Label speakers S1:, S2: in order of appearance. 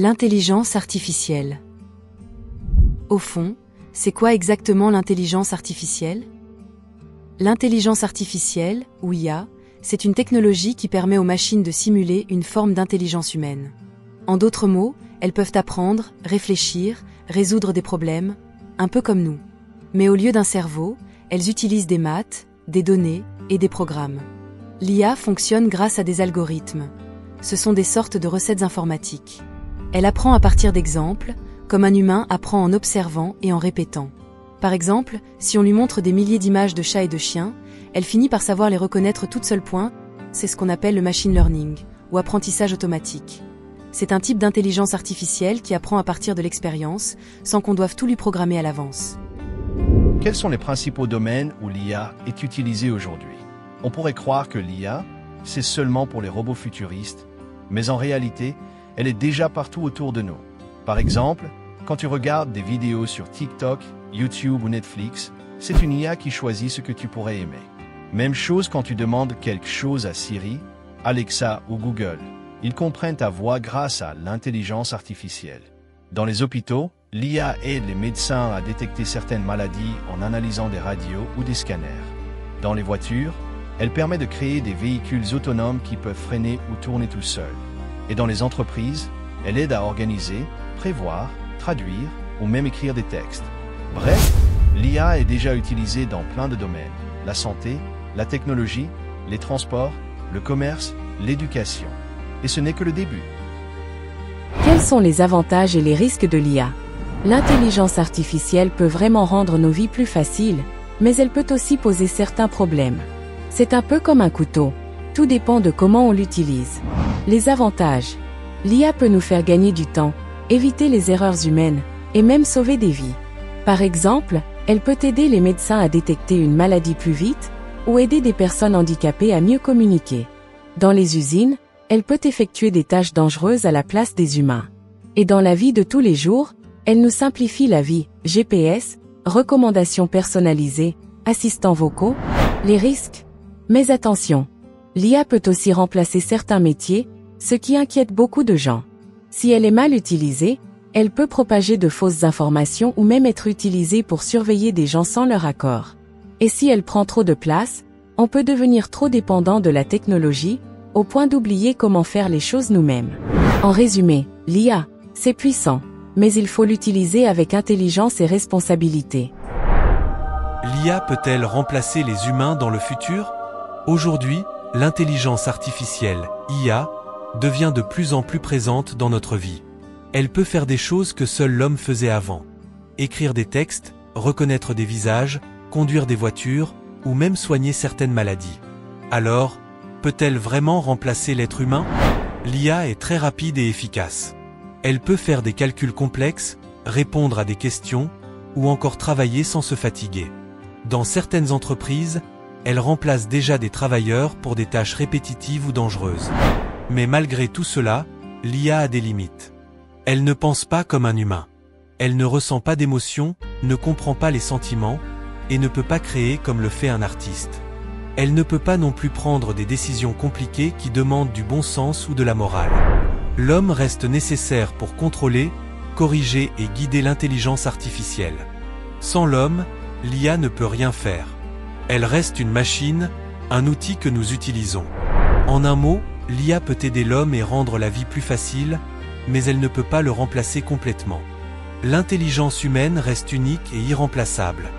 S1: L'intelligence artificielle. Au fond, c'est quoi exactement l'intelligence artificielle? L'intelligence artificielle, ou IA, c'est une technologie qui permet aux machines de simuler une forme d'intelligence humaine. En d'autres mots, elles peuvent apprendre, réfléchir, résoudre des problèmes, un peu comme nous. Mais au lieu d'un cerveau, elles utilisent des maths, des données et des programmes. L'IA fonctionne grâce à des algorithmes. Ce sont des sortes de recettes informatiques. Elle apprend à partir d'exemples, comme un humain apprend en observant et en répétant. Par exemple, si on lui montre des milliers d'images de chats et de chiens, elle finit par savoir les reconnaître toute seule. C'est ce qu'on appelle le machine learning, ou apprentissage automatique. C'est un type d'intelligence artificielle qui apprend à partir de l'expérience, sans qu'on doive tout lui programmer à l'avance.
S2: Quels sont les principaux domaines où l'IA est utilisée aujourd'hui? On pourrait croire que l'IA, c'est seulement pour les robots futuristes, mais en réalité, elle est déjà partout autour de nous. Par exemple, quand tu regardes des vidéos sur TikTok, YouTube ou Netflix, c'est une IA qui choisit ce que tu pourrais aimer. Même chose quand tu demandes quelque chose à Siri, Alexa ou Google. Ils comprennent ta voix grâce à l'intelligence artificielle. Dans les hôpitaux, l'IA aide les médecins à détecter certaines maladies en analysant des radios ou des scanners. Dans les voitures, elle permet de créer des véhicules autonomes qui peuvent freiner ou tourner tout seuls. Et dans les entreprises, elle aide à organiser, prévoir, traduire ou même écrire des textes. Bref, l'IA est déjà utilisée dans plein de domaines. La santé, la technologie, les transports, le commerce, l'éducation. Et ce n'est que le début.
S3: Quels sont les avantages et les risques de l'IA? L'intelligence artificielle peut vraiment rendre nos vies plus faciles, mais elle peut aussi poser certains problèmes. C'est un peu comme un couteau. Tout dépend de comment on l'utilise. Les avantages. L'IA peut nous faire gagner du temps, éviter les erreurs humaines, et même sauver des vies. Par exemple, elle peut aider les médecins à détecter une maladie plus vite, ou aider des personnes handicapées à mieux communiquer. Dans les usines, elle peut effectuer des tâches dangereuses à la place des humains. Et dans la vie de tous les jours, elle nous simplifie la vie. GPS, recommandations personnalisées, assistants vocaux, les risques. Mais attention, l'IA peut aussi remplacer certains métiers, ce qui inquiète beaucoup de gens. Si elle est mal utilisée, elle peut propager de fausses informations ou même être utilisée pour surveiller des gens sans leur accord. Et si elle prend trop de place, on peut devenir trop dépendant de la technologie, au point d'oublier comment faire les choses nous-mêmes. En résumé, l'IA, c'est puissant, mais il faut l'utiliser avec intelligence et responsabilité.
S4: L'IA peut-elle remplacer les humains dans le futur? Aujourd'hui, l'intelligence artificielle, IA, devient de plus en plus présente dans notre vie. Elle peut faire des choses que seul l'homme faisait avant. Écrire des textes, reconnaître des visages, conduire des voitures, ou même soigner certaines maladies. Alors, peut-elle vraiment remplacer l'être humain? L'IA est très rapide et efficace. Elle peut faire des calculs complexes, répondre à des questions, ou encore travailler sans se fatiguer. Dans certaines entreprises, elle remplace déjà des travailleurs pour des tâches répétitives ou dangereuses. Mais malgré tout cela, l'IA a des limites. Elle ne pense pas comme un humain. Elle ne ressent pas d'émotions, ne comprend pas les sentiments, et ne peut pas créer comme le fait un artiste. Elle ne peut pas non plus prendre des décisions compliquées qui demandent du bon sens ou de la morale. L'homme reste nécessaire pour contrôler, corriger et guider l'intelligence artificielle. Sans l'homme, l'IA ne peut rien faire. Elle reste une machine, un outil que nous utilisons. En un mot, l'IA peut aider l'homme et rendre la vie plus facile, mais elle ne peut pas le remplacer complètement. L'intelligence humaine reste unique et irremplaçable.